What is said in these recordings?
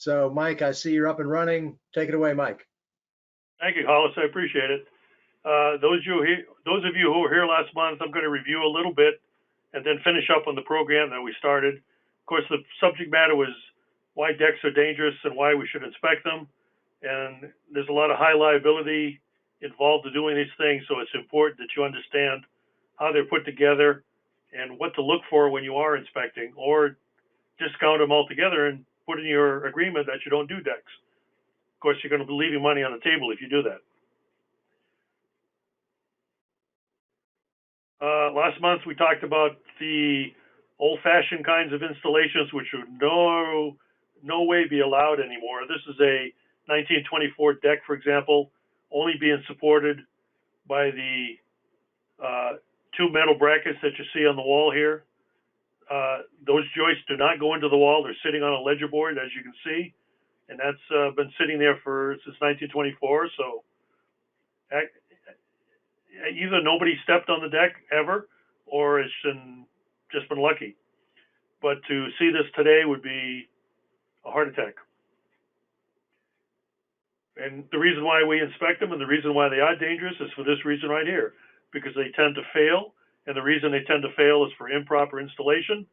So Mike, I see you're up and running. Take it away, Mike. Thank you, Hollis. I appreciate it. Those of you who were here last month, I'm going to review a little bit and then finish up on the program that we started. Of course, the subject matter was why decks are dangerous and why we should inspect them. And there's a lot of high liability involved in doing these things, so it's important that you understand how they're put together and what to look for when you are inspecting, or discount them altogether and put in your agreement that you don't do decks. Of course, you're going to be leaving money on the table if you do that. Last month, we talked about the old-fashioned kinds of installations, which would no way be allowed anymore. This is a 1924 deck, for example, only being supported by the two metal brackets that you see on the wall here. Those joists do not go into the wall. They're sitting on a ledger board, as you can see, and that's been sitting there since 1924. So either nobody stepped on the deck ever, or it's just been lucky. But to see this today would be a heart attack. And the reason why we inspect them and the reason why they are dangerous is for this reason right here, because they tend to fail. And the reason they tend to fail is for improper installation.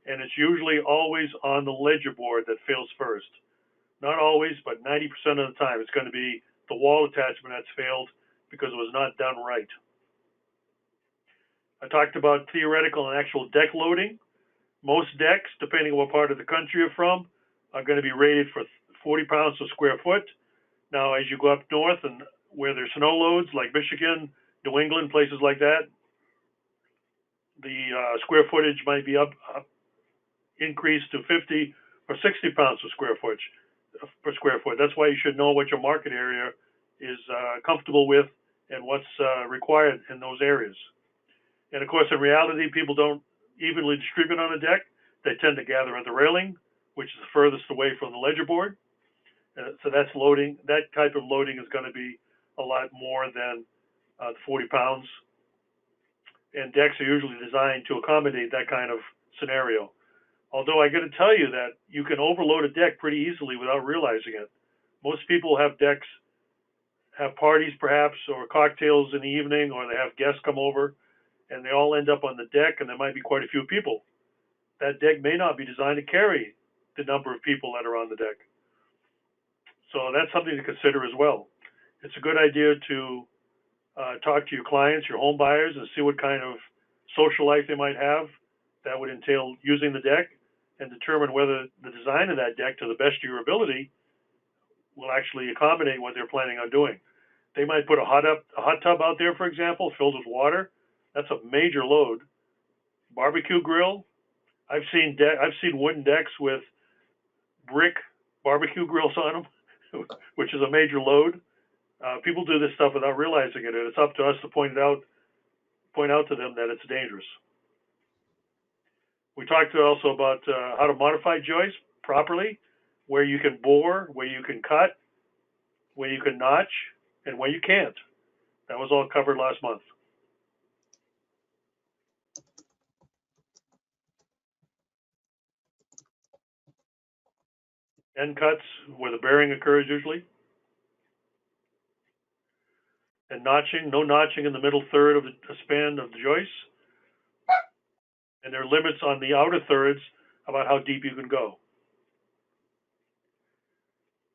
And it's usually always on the ledger board that fails first. Not always, but 90% of the time, it's going to be the wall attachment that's failed because it was not done right. I talked about theoretical and actual deck loading. Most decks, depending on what part of the country you're from, are going to be rated for 40 pounds per square foot. Now, as you go up north and where there's snow loads, like Michigan, New England, places like that, the square footage might be increased to 50 or 60 pounds per square foot. That's why you should know what your market area is comfortable with and what's required in those areas. And of course, in reality, people don't evenly distribute on a deck. They tend to gather at the railing, which is the furthest away from the ledger board. So that's loading. That type of loading is going to be a lot more than 40 pounds. And decks are usually designed to accommodate that kind of scenario. Although I got to tell you that you can overload a deck pretty easily without realizing it. Most people have decks, have parties perhaps, or cocktails in the evening, or they have guests come over, and they all end up on the deck, and there might be quite a few people. That deck may not be designed to carry the number of people that are on the deck. So that's something to consider as well. It's a good idea to talk to your clients, your home buyers, and see what kind of social life they might have that would entail using the deck, and determine whether the design of that deck, to the best of your ability, will actually accommodate what they're planning on doing. They might put a hot tub out there, for example, filled with water. That's a major load. Barbecue grill. I've seen wooden decks with brick barbecue grills on them, which is a major load. People do this stuff without realizing it, and it's up to us to point out to them that it's dangerous. We talked also about how to modify joists properly, where you can bore, where you can cut, where you can notch, and where you can't. That was all covered last month. End cuts, where the bearing occurs usually. And notching, no notching in the middle third of the span of the joists. And there are limits on the outer thirds about how deep you can go.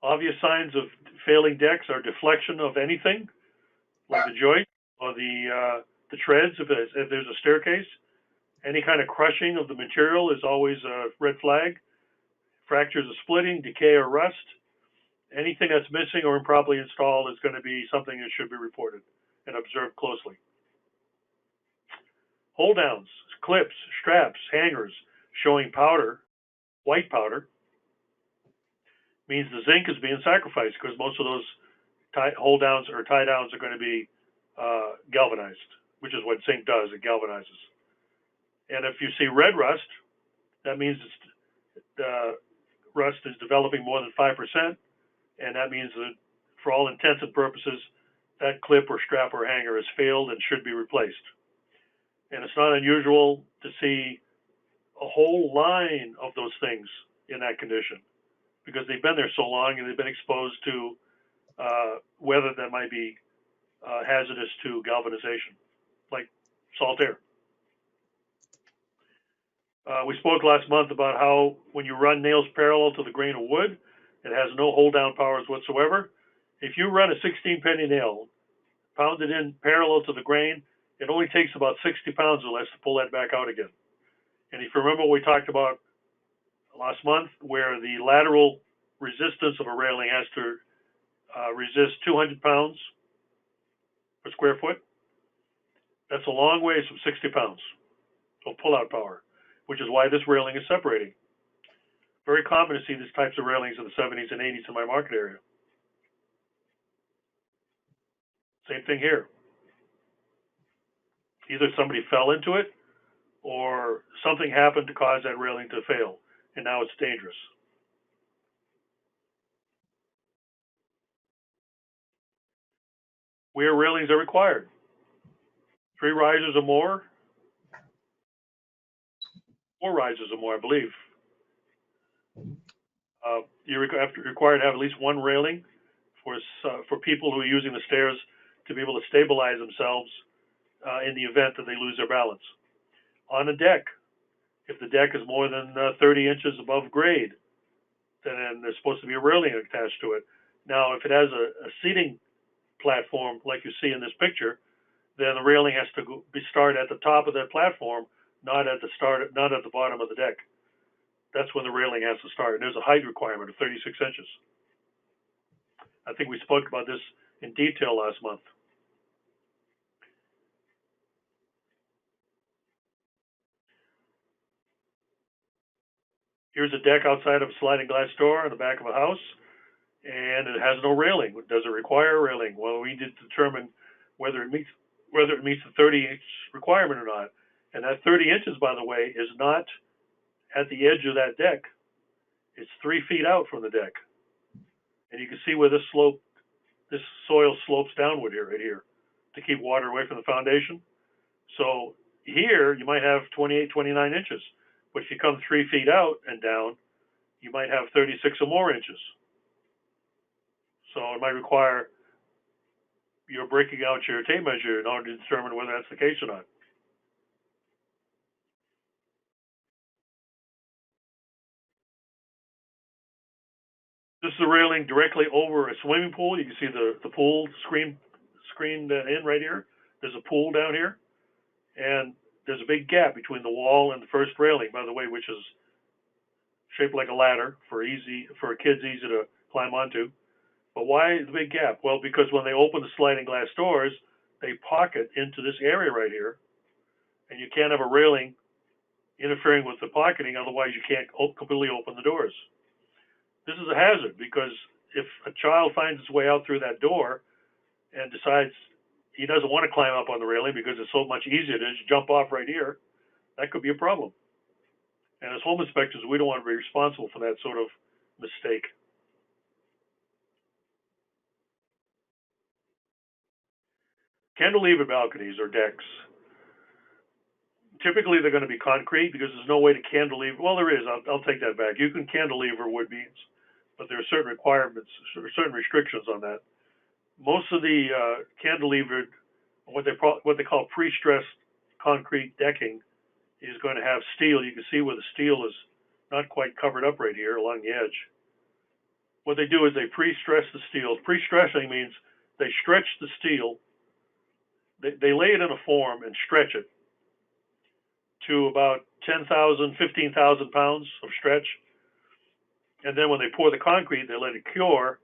Obvious signs of failing decks are deflection of anything, like the joist or the treads if there's a staircase. Any kind of crushing of the material is always a red flag. Fractures of splitting, decay or rust. Anything that's missing or improperly installed is going to be something that should be reported and observed closely. Hold downs, clips, straps, hangers showing powder, white powder, means the zinc is being sacrificed, because most of those hold downs or tie downs are going to be galvanized, which is what zinc does, it galvanizes. And if you see red rust, that means rust is developing more than 5%, and that means that for all intents and purposes, that clip or strap or hanger has failed and should be replaced. And it's not unusual to see a whole line of those things in that condition, because they've been there so long and they've been exposed to weather that might be hazardous to galvanization, like salt air. We spoke last month about how when you run nails parallel to the grain of wood, it has no hold down powers whatsoever. If you run a 16 penny nail, pound it in parallel to the grain, it only takes about 60 pounds or less to pull that back out again. And if you remember what we talked about last month, where the lateral resistance of a railing has to resist 200 pounds per square foot, that's a long ways from 60 pounds of pull-out power, which is why this railing is separating. Very common to see these types of railings in the 70s and 80s in my market area. Same thing here. Either somebody fell into it or something happened to cause that railing to fail, and now it's dangerous. Where railings are required. 3 risers or more, 4 risers or more, I believe. You're required to have at least 1 railing for people who are using the stairs to be able to stabilize themselves in the event that they lose their balance. On a deck, if the deck is more than 30 inches above grade, then there's supposed to be a railing attached to it. Now, if it has a seating platform like you see in this picture, then the railing has to start at the top of that platform, not at the bottom of the deck. That's when the railing has to start. And there's a height requirement of 36 inches. I think we spoke about this in detail last month. Here's a deck outside of a sliding glass door in the back of a house, and it has no railing. Does it require a railing? Well, we need to determine whether it meets the 30-inch requirement or not. And that 30 inches, by the way, is not at the edge of that deck. It's 3 feet out from the deck. And you can see where this soil slopes downward here, right here, to keep water away from the foundation. So here, you might have 28, 29 inches. But if you come 3 feet out and down, you might have 36 or more inches. So it might require you're breaking out your tape measure in order to determine whether that's the case or not. This is a railing directly over a swimming pool. You can see the pool screened in right here. There's a pool down here, and there's a big gap between the wall and the first railing, by the way, which is shaped like a ladder for kids easy to climb onto. But why the big gap? Well, because when they open the sliding glass doors, they pocket into this area right here, and you can't have a railing interfering with the pocketing, otherwise you can't completely open the doors. This is a hazard because if a child finds its way out through that door and decides he doesn't want to climb up on the railing because it's so much easier to just jump off right here, that could be a problem. And as home inspectors, we don't want to be responsible for that sort of mistake. Cantilever balconies or decks. Typically, they're going to be concrete because there's no way to cantilever. Well, there is. I'll take that back. You can cantilever wood beams, but there are certain requirements, certain restrictions on that. Most of the cantilevered, what they call pre-stressed concrete decking, is going to have steel. You can see where the steel is not quite covered up right here along the edge. What they do is they pre-stress the steel. Pre-stressing means they stretch the steel. They lay it in a form and stretch it to about 10,000, 15,000 pounds of stretch. And then when they pour the concrete, they let it cure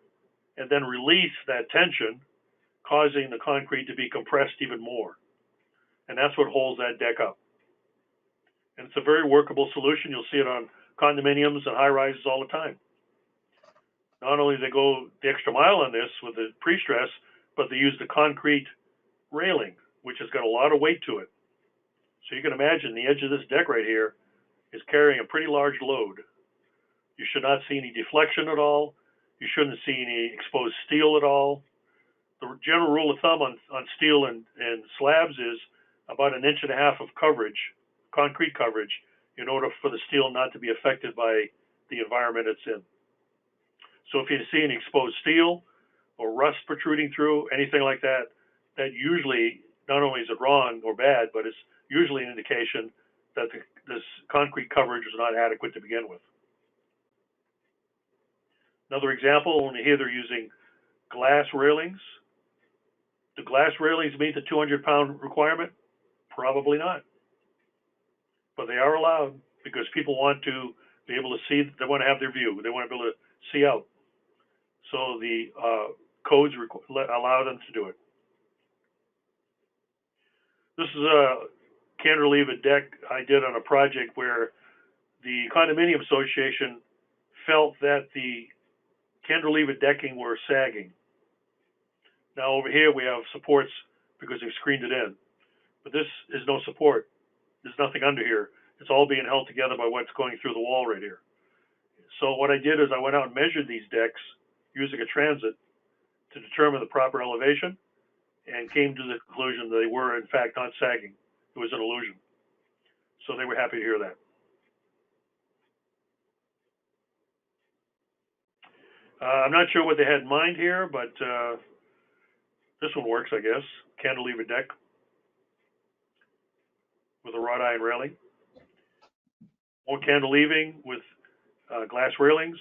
and then release that tension, causing the concrete to be compressed even more. And that's what holds that deck up. And it's a very workable solution. You'll see it on condominiums and high rises all the time. Not only do they go the extra mile on this with the pre-stress, but they use the concrete railing, which has got a lot of weight to it. So you can imagine the edge of this deck right here is carrying a pretty large load. You should not see any deflection at all. You shouldn't see any exposed steel at all. The general rule of thumb on steel and slabs is about 1.5 inches of coverage, concrete coverage, in order for the steel not to be affected by the environment it's in. So if you see any exposed steel or rust protruding through, anything like that, that usually, not only is it wrong or bad, but it's usually an indication that this concrete coverage is not adequate to begin with. Another example, when you hear they're using glass railings, do glass railings meet the 200-pound requirement? Probably not. But they are allowed because people want to be able to see, they want to have their view, they want to be able to see out. So the codes allow them to do it. This is a cantilever deck I did on a project where the condominium association felt that the cantilever decking were sagging. Now over here we have supports because they've screened it in, but this is no support. There's nothing under here. It's all being held together by what's going through the wall right here. So what I did is I went out and measured these decks using a transit to determine the proper elevation and came to the conclusion that they were in fact not sagging. It was an illusion. So they were happy to hear that. I'm not sure what they had in mind here, but this one works, I guess. Cantilever deck with a wrought iron railing. More cantilevering with glass railings.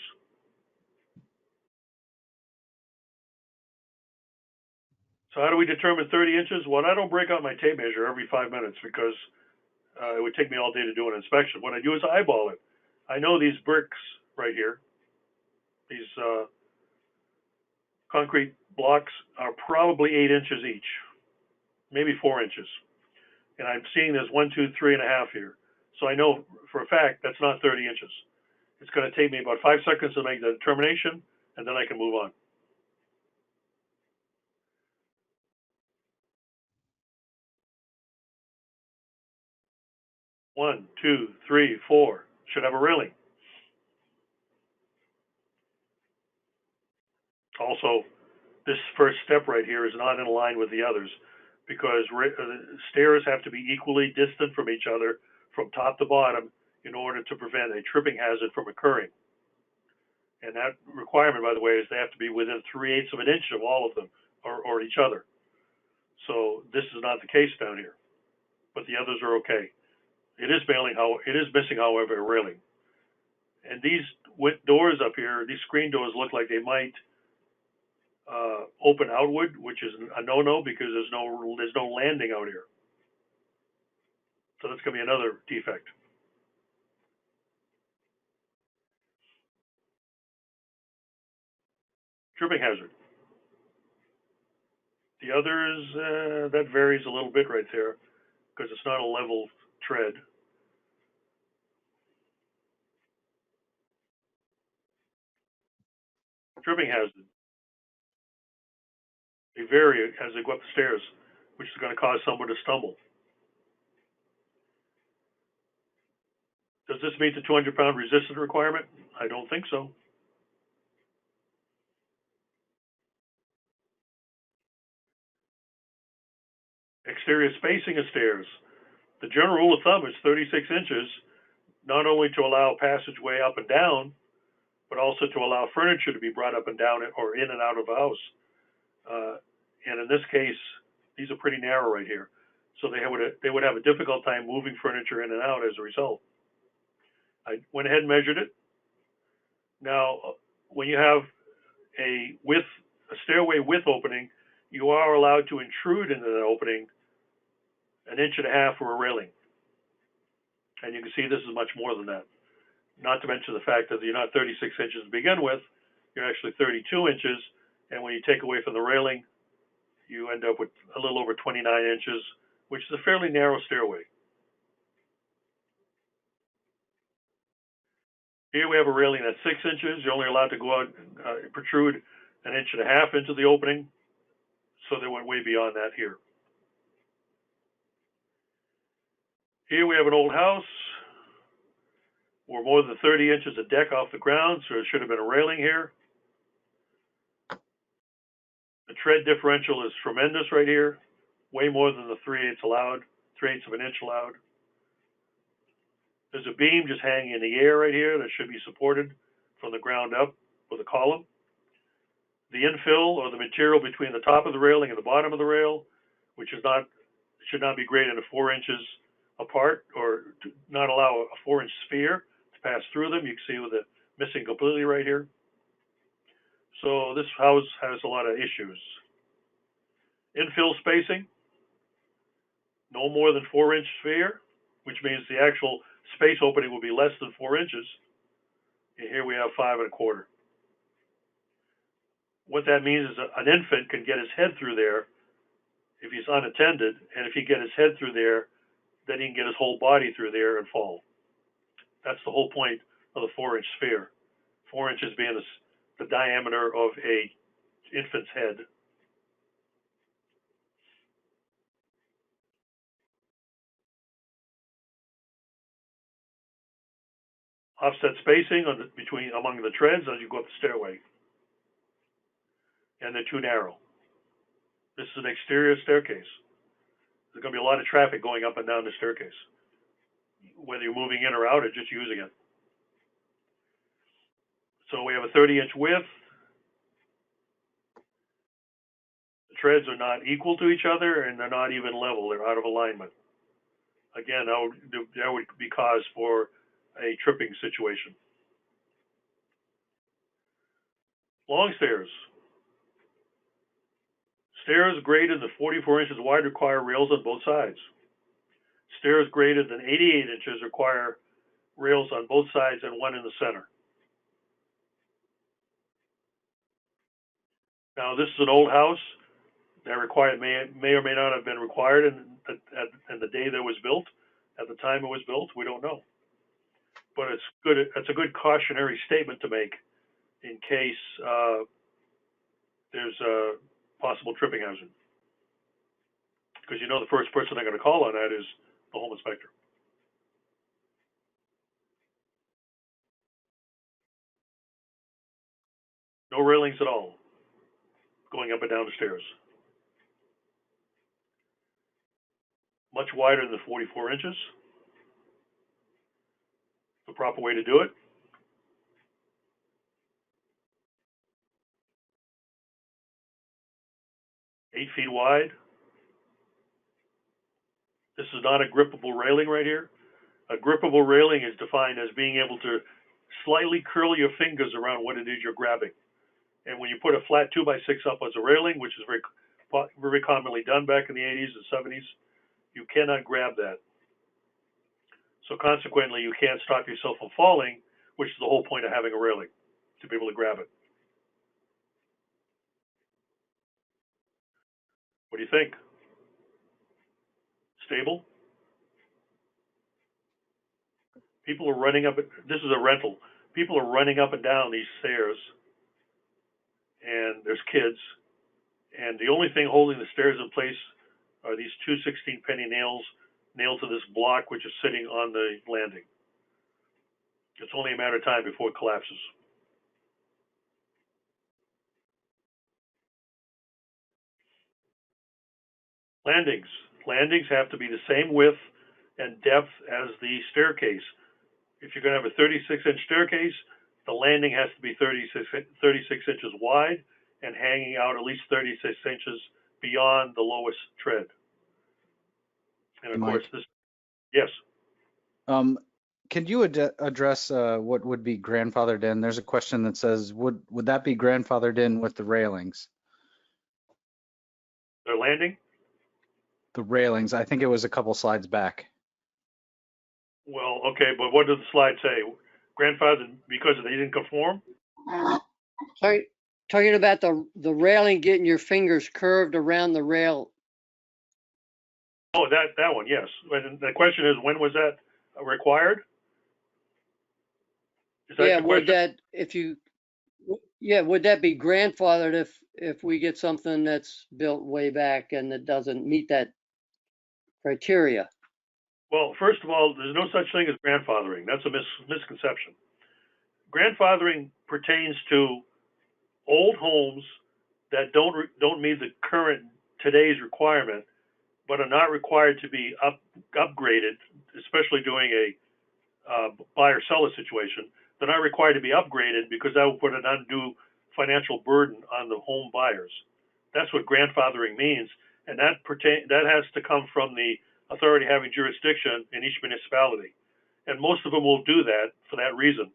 So how do we determine 30 inches? Well, I don't break out my tape measure every 5 minutes because it would take me all day to do an inspection. What I do is eyeball it. I know these bricks right here, these concrete blocks are probably 8 inches each, maybe 4 inches. And I'm seeing there's 1, 2, 3.5 here. So I know for a fact that's not 30 inches. It's going to take me about 5 seconds to make the determination, and then I can move on. One, two, three, four. Should have a railing. Also, this first step right here is not in line with the others because stairs have to be equally distant from each other from top to bottom in order to prevent a tripping hazard from occurring. And that requirement, by the way, is they have to be within 3/8 of an inch of all of them or each other. So this is not the case down here, but the others are okay. It is missing, however, a railing. And these doors up here, these screen doors look like they might open outward, which is a no-no because there's no landing out here. So that's going to be another defect. Tripping hazard. The others, that varies a little bit right there because it's not a level tread. Tripping hazard. They vary as they go up the stairs, which is going to cause someone to stumble. Does this meet the 200-pound resistance requirement? I don't think so. Exterior spacing of stairs. The general rule of thumb is 36 inches, not only to allow passageway up and down, but also to allow furniture to be brought up and down or in and out of a house. And in this case, these are pretty narrow right here. So they would have a difficult time moving furniture in and out as a result. I went ahead and measured it. Now, when you have a stairway width opening, you are allowed to intrude into that opening 1.5 inches for a railing. And you can see this is much more than that. Not to mention the fact that you're not 36 inches to begin with, you're actually 32 inches. And when you take away from the railing, you end up with a little over 29 inches, which is a fairly narrow stairway. Here we have a railing that's 6 inches. You're only allowed to go out and protrude 1.5 inches into the opening. So they went way beyond that here. Here we have an old house. We're more than 30 inches of deck off the ground, so there should have been a railing here. The tread differential is tremendous right here, way more than the 3/8 allowed, 3/8 of an inch allowed. There's a beam just hanging in the air right here that should be supported from the ground up with a column. the infill or the material between the top of the railing and the bottom of the rail, which should not be greater than 4 inches apart, or to not allow a 4-inch sphere to pass through them. You can see with it missing completely right here. So this house has a lot of issues. Infill spacing, no more than 4-inch sphere, which means the actual space opening will be less than 4 inches. And here we have 5 1/4. What that means is an infant can get his head through there if he's unattended, and if he get his head through there, then he can get his whole body through there and fall. That's the whole point of the 4-inch sphere. 4 inches being the diameter of a infant's head. Offset spacing among the treads as you go up the stairway, and they're too narrow. This is an exterior staircase. There's going to be a lot of traffic going up and down the staircase, whether you're moving in or out or just using it. So we have a 30-inch width. The treads are not equal to each other, and they're not even level. They're out of alignment. Again, that would be cause for a tripping situation. Long stairs. Stairs greater than 44 inches wide require rails on both sides. Stairs greater than 88 inches require rails on both sides and one in the center. Now, this is an old house. That may or may not have been required in the day that it was built. At the time it was built, we don't know. But it's good. It's a good cautionary statement to make in case there's a possible tripping hazard. Because you know the first person they're going to call on that is the home inspector. No railings at all going up and down the stairs. Much wider than 44 inches. The proper way to do it. Eight feet wide. This is not a grippable railing right here. A grippable railing is defined as being able to slightly curl your fingers around what it is you're grabbing. And when you put a flat 2x6 up as a railing, which is very commonly done back in the 80s and 70s, you cannot grab that. So consequently, you can't stop yourself from falling, which is the whole point of having a railing, to be able to grab it. What do you think? Stable? People are running up, this is a rental. People are running up and down these stairs, and there's kids, and the only thing holding the stairs in place are these two 16-penny nails nailed to this block, which is sitting on the landing. It's only a matter of time before it collapses. Landings. Landings have to be the same width and depth as the staircase. If you're going to have a 36-inch staircase, the landing has to be 36 inches wide and hanging out at least 36 inches beyond the lowest tread. And of course, this, yes. Can you address what would be grandfathered in? There's a question that says, would that be grandfathered in with the railings? The landing? The railings. I think it was a couple slides back. Well, okay, but what did the slide say? Grandfathered because they didn't conform? Sorry, talking about the railing, getting your fingers curved around the rail. Oh, that one, yes. And the question is, when was that required? Is that Yeah, the would question? would that be grandfathered if we get something that's built way back and that doesn't meet that criteria? Well, first of all, there's no such thing as grandfathering. That's a misconception. Grandfathering pertains to old homes that don't meet the current today's requirement, but are not required to be upgraded, especially during a buyer-seller situation. They're not required to be upgraded because that would put an undue financial burden on the home buyers. That's what grandfathering means, and that has to come from the authority having jurisdiction in each municipality. And most of them will do that for that reason.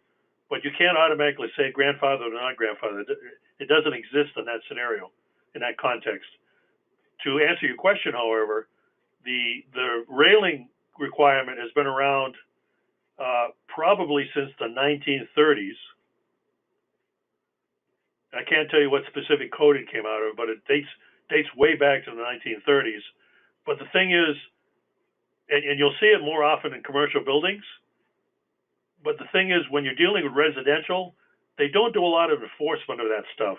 But you can't automatically say grandfather or non-grandfather. It doesn't exist in that scenario, in that context. To answer your question, however, the railing requirement has been around probably since the 1930s. I can't tell you what specific code it came out of, but it dates way back to the 1930s. But the thing is, and you'll see it more often in commercial buildings, but the thing is, when you're dealing with residential, they don't do a lot of enforcement of that stuff.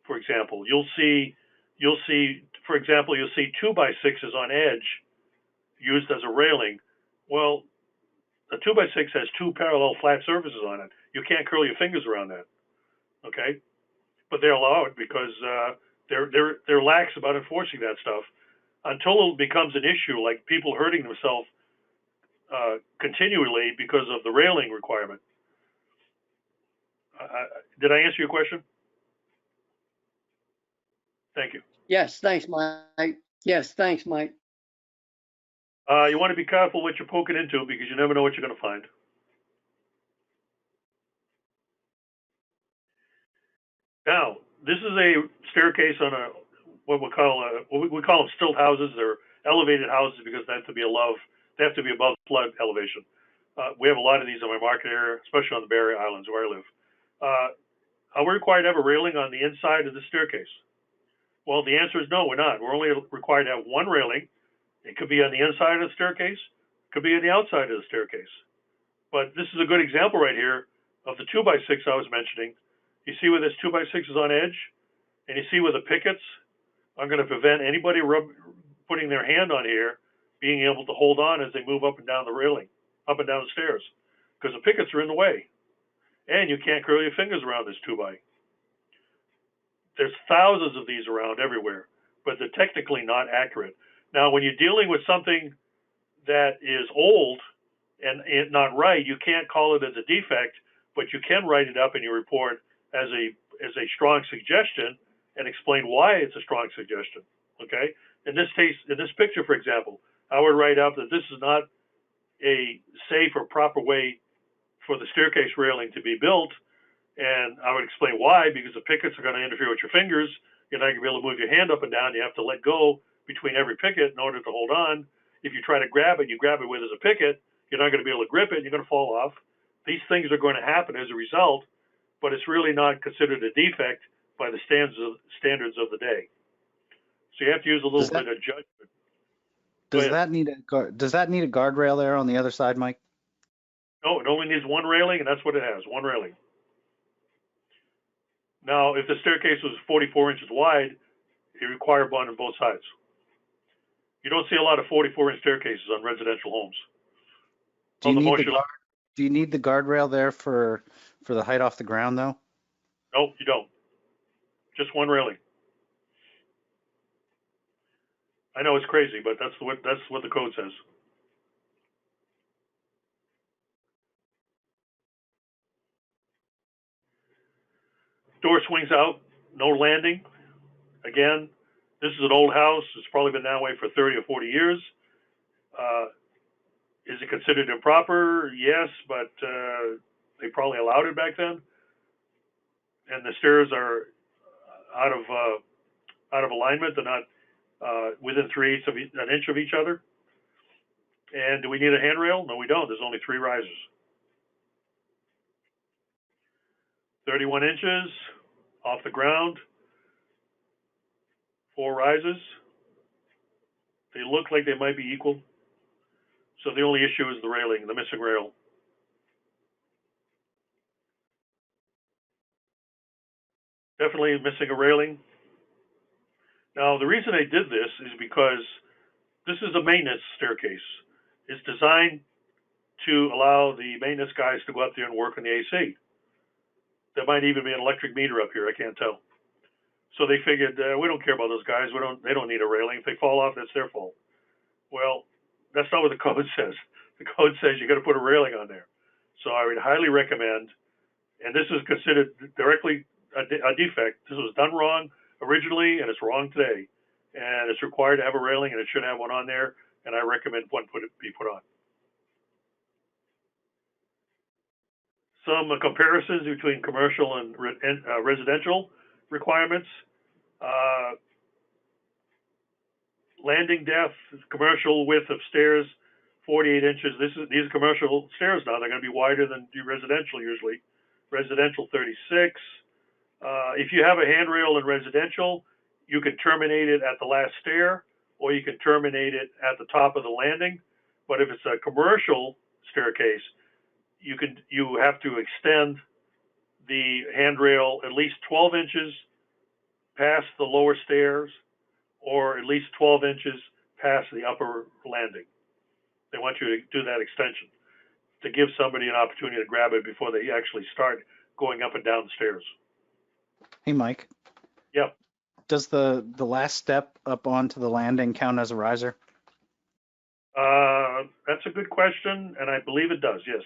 For example, you'll see 2x6s on edge used as a railing. Well, a 2x6 has two parallel flat surfaces on it. You can't curl your fingers around that, okay? But they're allowed because they're lax about enforcing that stuff until it becomes an issue, like people hurting themselves continually because of the railing requirement. Did I answer your question? Thank you. Yes, thanks, Mike. Yes, thanks, Mike. You want to be careful what you're poking into because you never know what you're going to find. Now, this is a staircase on what we call them stilt houses. They're elevated houses because they have to be above flood elevation. We have a lot of these in my market area, especially on the Barrier Islands where I live. Are we required to have a railing on the inside of the staircase? Well, the answer is no, we're not. We're only required to have one railing. It could be on the inside of the staircase, it could be on the outside of the staircase. But this is a good example right here of the 2x6 I was mentioning. You see where this 2x6 is on edge, and you see where the pickets are going to prevent anybody putting their hand on here being able to hold on as they move up and down the railing, up and down the stairs, because the pickets are in the way. And you can't curl your fingers around this 2x. There's thousands of these around everywhere, but they're technically not accurate. Now, when you're dealing with something that is old and not right, you can't call it as a defect, but you can write it up in your report as a strong suggestion and explain why it's a strong suggestion. Okay? In this case, in this picture, for example, I would write up that this is not a safe or proper way for the staircase railing to be built, and I would explain why, because the pickets are going to interfere with your fingers. You're not going to be able to move your hand up and down. You have to let go between every picket in order to hold on. If you try to grab it, you grab it where there's a picket, you're not going to be able to grip it, you're going to fall off. These things are going to happen as a result, but it's really not considered a defect by the standards of the day. So you have to use a little bit of judgment. Does that need a guardrail there on the other side, Mike? No, it only needs one railing, and that's what it has, one railing. Now, if the staircase was 44 inches wide, it required one on both sides. You don't see a lot of 44-inch staircases on residential homes. Do you need the guardrail there for the height off the ground, though? No, you don't. Just one railing. I know it's crazy, but that's what the code says. Door swings out, no landing. Again, this is an old house. It's probably been that way for 30 or 40 years. Is it considered improper? Yes, but they probably allowed it back then. And the stairs are out of alignment. They're not within 3/8 of an inch of each other. And do we need a handrail? No, we don't. There's only 3 risers. 31 inches off the ground, 4 rises. They look like they might be equal. So the only issue is the railing, the missing rail. Definitely missing a railing. Now, the reason I did this is because this is a maintenance staircase. It's designed to allow the maintenance guys to go up there and work on the AC. There might even be an electric meter up here, I can't tell. So they figured, we don't care about those guys. They don't need a railing. If they fall off, that's their fault. Well, that's not what the code says. The code says you got to put a railing on there. So I would highly recommend, and this is considered directly a defect. This was done wrong originally, and it's wrong today. And it's required to have a railing, and it should have one on there. And I recommend one be put on. Some comparisons between commercial and residential requirements. Landing depth, commercial width of stairs, 48 inches. These are commercial stairs now. They're going to be wider than residential usually. Residential 36. If you have a handrail in residential, you can terminate it at the last stair, or you can terminate it at the top of the landing. But if it's a commercial staircase, you have to extend the handrail at least 12 inches past the lower stairs, or at least 12 inches past the upper landing. They want you to do that extension to give somebody an opportunity to grab it before they actually start going up and down the stairs. Hey, Mike. Yep. Does the last step up onto the landing count as a riser? That's a good question, and I believe it does, yes.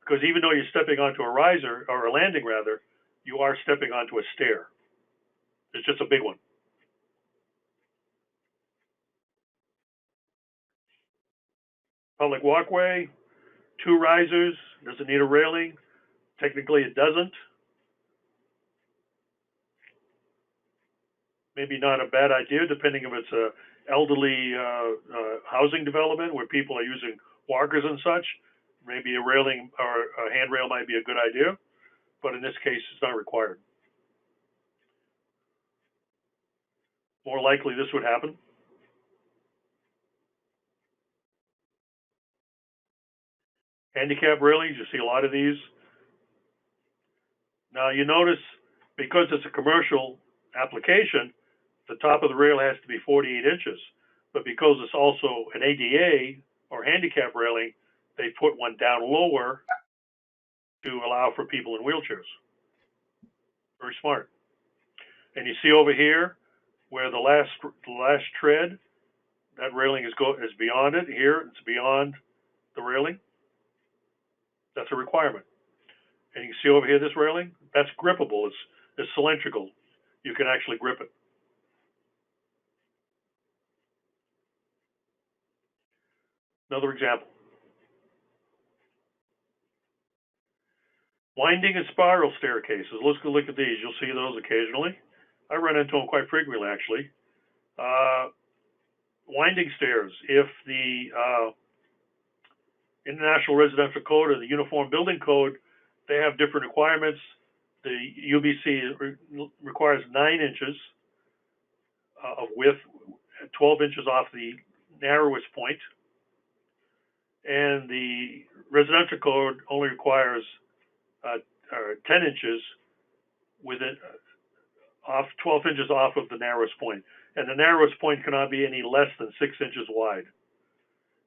Because even though you're stepping onto a riser, or a landing rather, you are stepping onto a stair. It's just a big one. Public walkway, 2 risers. Does it need a railing? Technically, it doesn't. Maybe not a bad idea, depending if it's a elderly housing development where people are using walkers and such. Maybe a railing or a handrail might be a good idea, but in this case, it's not required. More likely, this would happen. Handicap railings, you see a lot of these. Now you notice, because it's a commercial application, the top of the rail has to be 48 inches. But because it's also an ADA or handicap railing, they put one down lower to allow for people in wheelchairs. Very smart. And you see over here where the last tread, that railing is beyond it. Here it's beyond the railing. That's a requirement. And you see over here this railing, that's grippable. It's cylindrical. You can actually grip it. Another example. Winding and spiral staircases. Let's go look at these. You'll see those occasionally. I run into them quite frequently, actually. Winding stairs. If the International Residential Code or the Uniform Building Code, they have different requirements. The UBC requires 9 inches of width, 12 inches off the narrowest point. And the residential code only requires 10 inches within, 12 inches off of the narrowest point. And the narrowest point cannot be any less than 6 inches wide.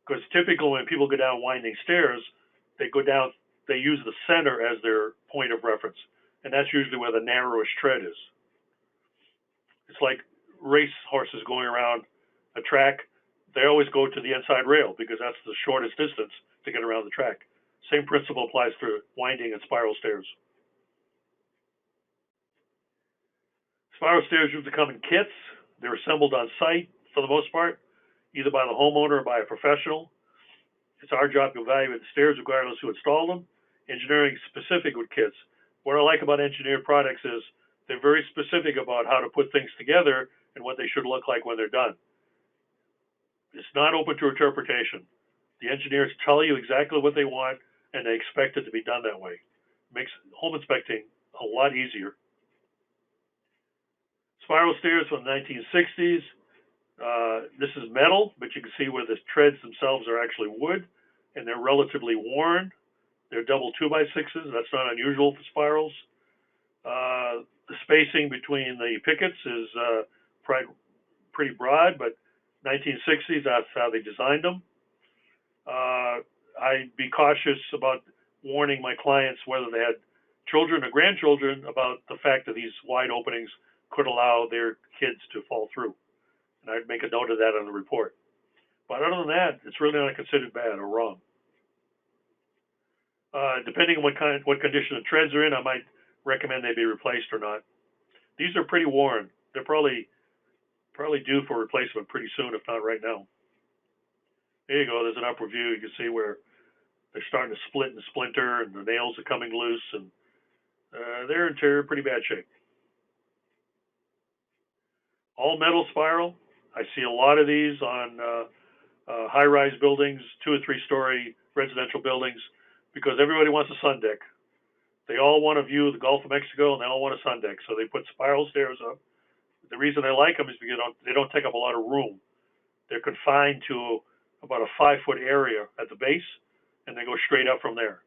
Because typically when people go down winding stairs, they use the center as their point of reference. And that's usually where the narrowest tread is. It's like race horses going around a track. They always go to the inside rail because that's the shortest distance to get around the track. Same principle applies to winding and spiral stairs. Spiral stairs usually come in kits. They're assembled on site for the most part, either by the homeowner or by a professional. It's our job to evaluate the stairs regardless who installed them. Engineering specific with kits. What I like about engineered products is they're very specific about how to put things together and what they should look like when they're done. It's not open to interpretation. The engineers tell you exactly what they want and they expect it to be done that way. It makes home inspecting a lot easier. Spiral stairs from the 1960s. This is metal, but you can see where the treads themselves are actually wood, and they're relatively worn. They're double 2x6s. That's not unusual for spirals. The spacing between the pickets is pretty broad, but 1960s, that's how they designed them. I'd be cautious about warning my clients, whether they had children or grandchildren, about the fact that these wide openings could allow their kids to fall through. And I'd make a note of that on the report. But other than that, it's really not considered bad or wrong. Depending on what condition the treads are in, I might recommend they be replaced or not. These are pretty worn. They're probably due for replacement pretty soon, if not right now. There you go. There's an upper view. You can see where they're starting to split and splinter, and the nails are coming loose, and they're in pretty bad shape. All metal spiral. I see a lot of these on high-rise buildings, 2 or 3 story residential buildings, because everybody wants a sun deck. They all want to view the Gulf of Mexico, and they all want a sun deck, so they put spiral stairs up. The reason they like them is because they don't take up a lot of room. They're confined to about a 5-foot area at the base, and they go straight up from there.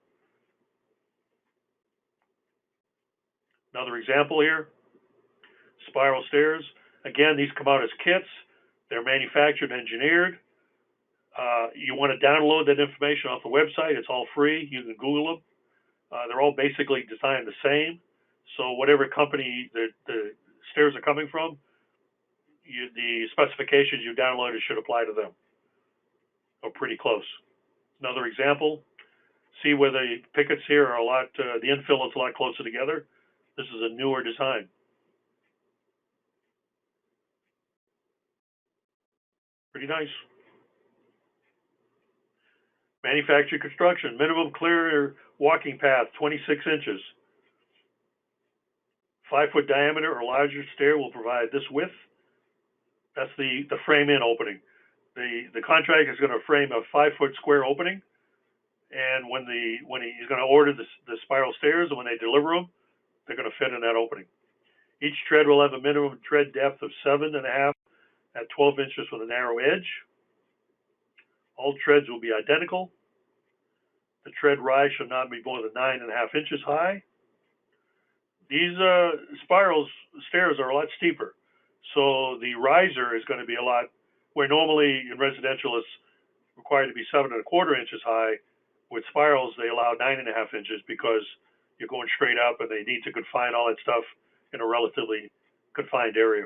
Another example here, spiral stairs. Again, these come out as kits. They're manufactured and engineered. You want to download that information off the website. It's all free. You can Google them. They're all basically designed the same. So whatever company the stairs are coming from, the specifications you downloaded should apply to them, or pretty close. Another example, see where the pickets here are a lot, the infill is a lot closer together. This is a newer design. Pretty nice. Manufactured construction, minimum clear walking path, 26 inches. 5-foot diameter or larger stair will provide this width. That's the frame-in opening. The contractor is going to frame a 5-foot square opening, and when he's going to order the spiral stairs, and when they deliver them, they're going to fit in that opening. Each tread will have a minimum tread depth of 7.5 at 12 inches with a narrow edge. All treads will be identical. The tread rise should not be more than 9.5 inches high. These spiral stairs are a lot steeper, so the riser is going to be a lot, where normally in residential it's required to be 7.25 inches high. With spirals, they allow 9.5 inches because you're going straight up, and they need to confine all that stuff in a relatively confined area.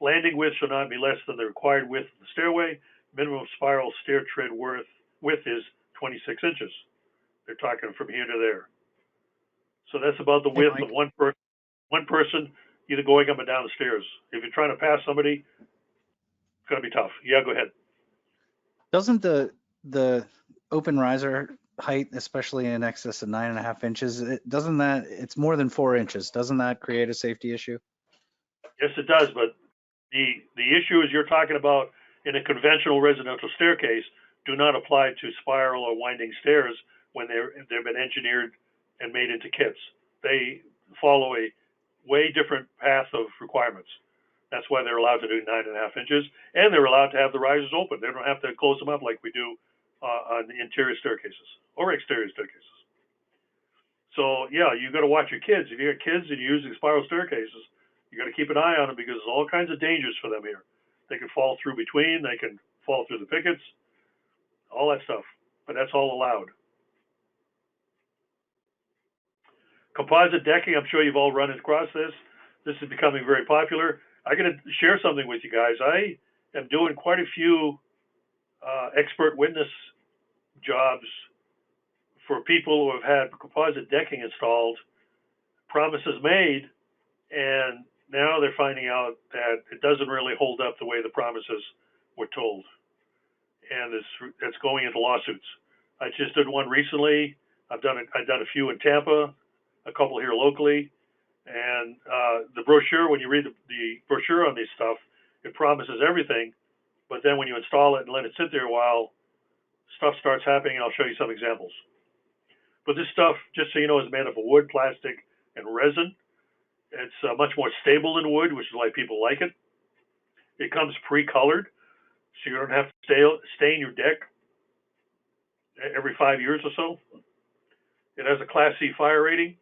Landing width should not be less than the required width of the stairway. Minimum spiral stair tread width is 26 inches. They're talking from here to there. So that's about the width of one person either going up and down the stairs. If you're trying to pass somebody, it's going to be tough. Yeah, go ahead. Doesn't the open riser height, especially in excess of 9.5 inches, it's more than 4 inches. Doesn't that create a safety issue? Yes, it does. But the issue is you're talking about in a conventional residential staircase do not apply to spiral or winding stairs when they've been engineered and made into kits. They follow a way different path of requirements. That's why they're allowed to do 9.5 inches, and they're allowed to have the risers open. They don't have to close them up like we do on the interior staircases or exterior staircases. So yeah, you got to watch your kids. If you got kids and you're using spiral staircases, you got to keep an eye on them because there's all kinds of dangers for them here. They can fall through between, they can fall through the pickets, all that stuff, but that's all allowed. Composite decking, I'm sure you've all run across this. This is becoming very popular. I'm going to share something with you guys. I am doing quite a few expert witness jobs for people who have had composite decking installed, promises made, and now they're finding out that it doesn't really hold up the way the promises were told. And it's going into lawsuits. I just did one recently. I've done a few in Tampa, a couple here locally, and the brochure, when you read the brochure on this stuff, it promises everything, but then when you install it and let it sit there a while, stuff starts happening, and I'll show you some examples. But this stuff, just so you know, is made up of wood, plastic, and resin. It's much more stable than wood, which is why people like it. It comes pre-colored, so you don't have to stain your deck every 5 years or so. It has a Class C fire rating.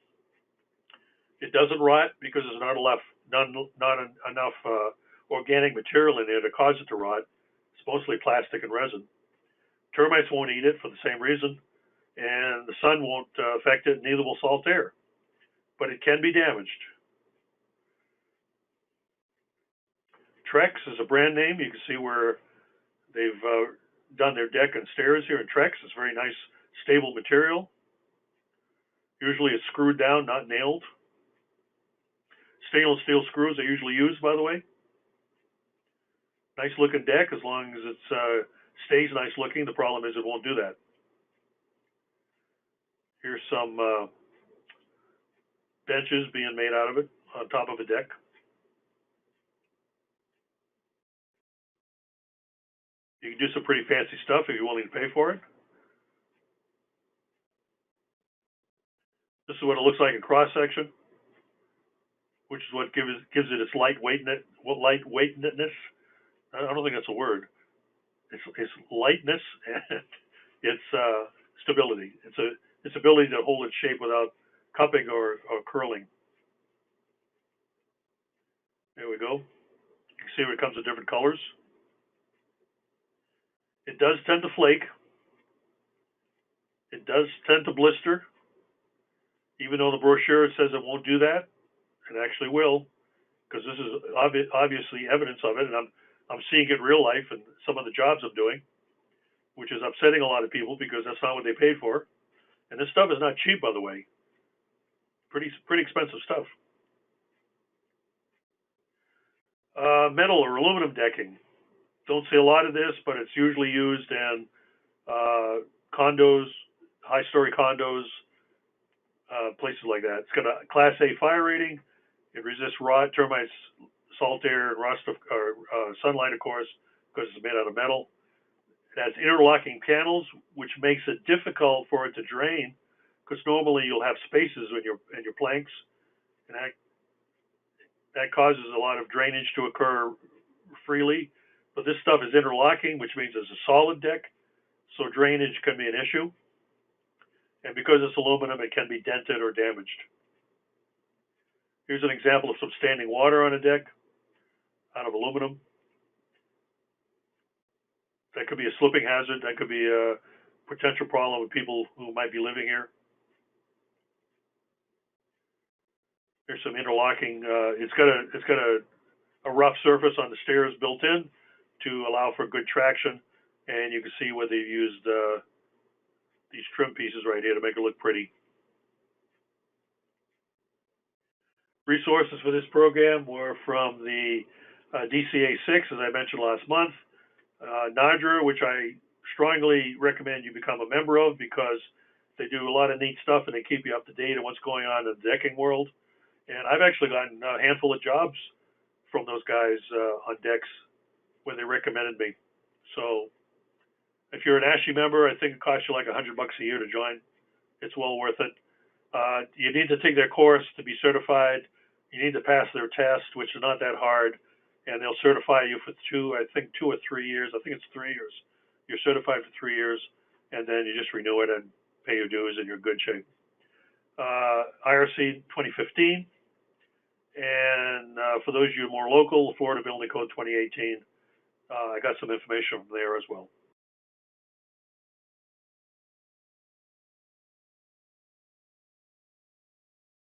It doesn't rot because there's not enough organic material in there to cause it to rot. It's mostly plastic and resin. Termites won't eat it for the same reason, and the sun won't affect it, neither will salt air. But it can be damaged. Trex is a brand name. You can see where they've done their deck and stairs here in Trex. It's very nice, stable material. Usually it's screwed down, not nailed. Stainless steel screws are usually used, by the way. Nice looking deck, as long as it stays nice looking. The problem is it won't do that. Here's some benches being made out of it on top of a deck. You can do some pretty fancy stuff if you're willing to pay for it. This is what it looks like in cross section, which is what gives it its lightweightness. I don't think that's a word. It's lightness and its stability. Its ability to hold its shape without cupping or curling. There we go. You can see where it comes in different colors. It does tend to flake. It does tend to blister. Even though the brochure says it won't do that, it actually will, because this is obviously evidence of it, and I'm seeing it in real life in some of the jobs I'm doing, which is upsetting a lot of people because that's not what they paid for. And this stuff is not cheap, by the way. Pretty expensive stuff. Metal or aluminum decking. Don't see a lot of this, but it's usually used in condos, high-story condos, places like that. It's got a Class A fire rating. It resists rot, termites, salt air, and rust, or sunlight, of course, because it's made out of metal. It has interlocking panels, which makes it difficult for it to drain, because normally you'll have spaces in your planks, and that causes a lot of drainage to occur freely. But this stuff is interlocking, which means it's a solid deck, so drainage can be an issue. And because it's aluminum, it can be dented or damaged. Here's an example of some standing water on a deck out of aluminum. That could be a slipping hazard. That could be a potential problem with people who might be living here. There's some interlocking. It's got a rough surface on the stairs built in to allow for good traction, and you can see where they've used these trim pieces right here to make it look pretty. Resources for this program were from the DCA 6, as I mentioned last month, NADRA, which I strongly recommend you become a member of because they do a lot of neat stuff and they keep you up to date on what's going on in the decking world. And I've actually gotten a handful of jobs from those guys on decks when they recommended me. So if you're an ASHI member, I think it costs you like $100 a year to join. It's well worth it. You need to take their course to be certified. You need to pass their test, which is not that hard, and they'll certify you for 2 or 3 years. I think it's 3 years. You're certified for 3 years, and then you just renew it and pay your dues, and you're in good shape. IRC 2015, and for those of you more local, Florida Building Code 2018. I got some information from there as well.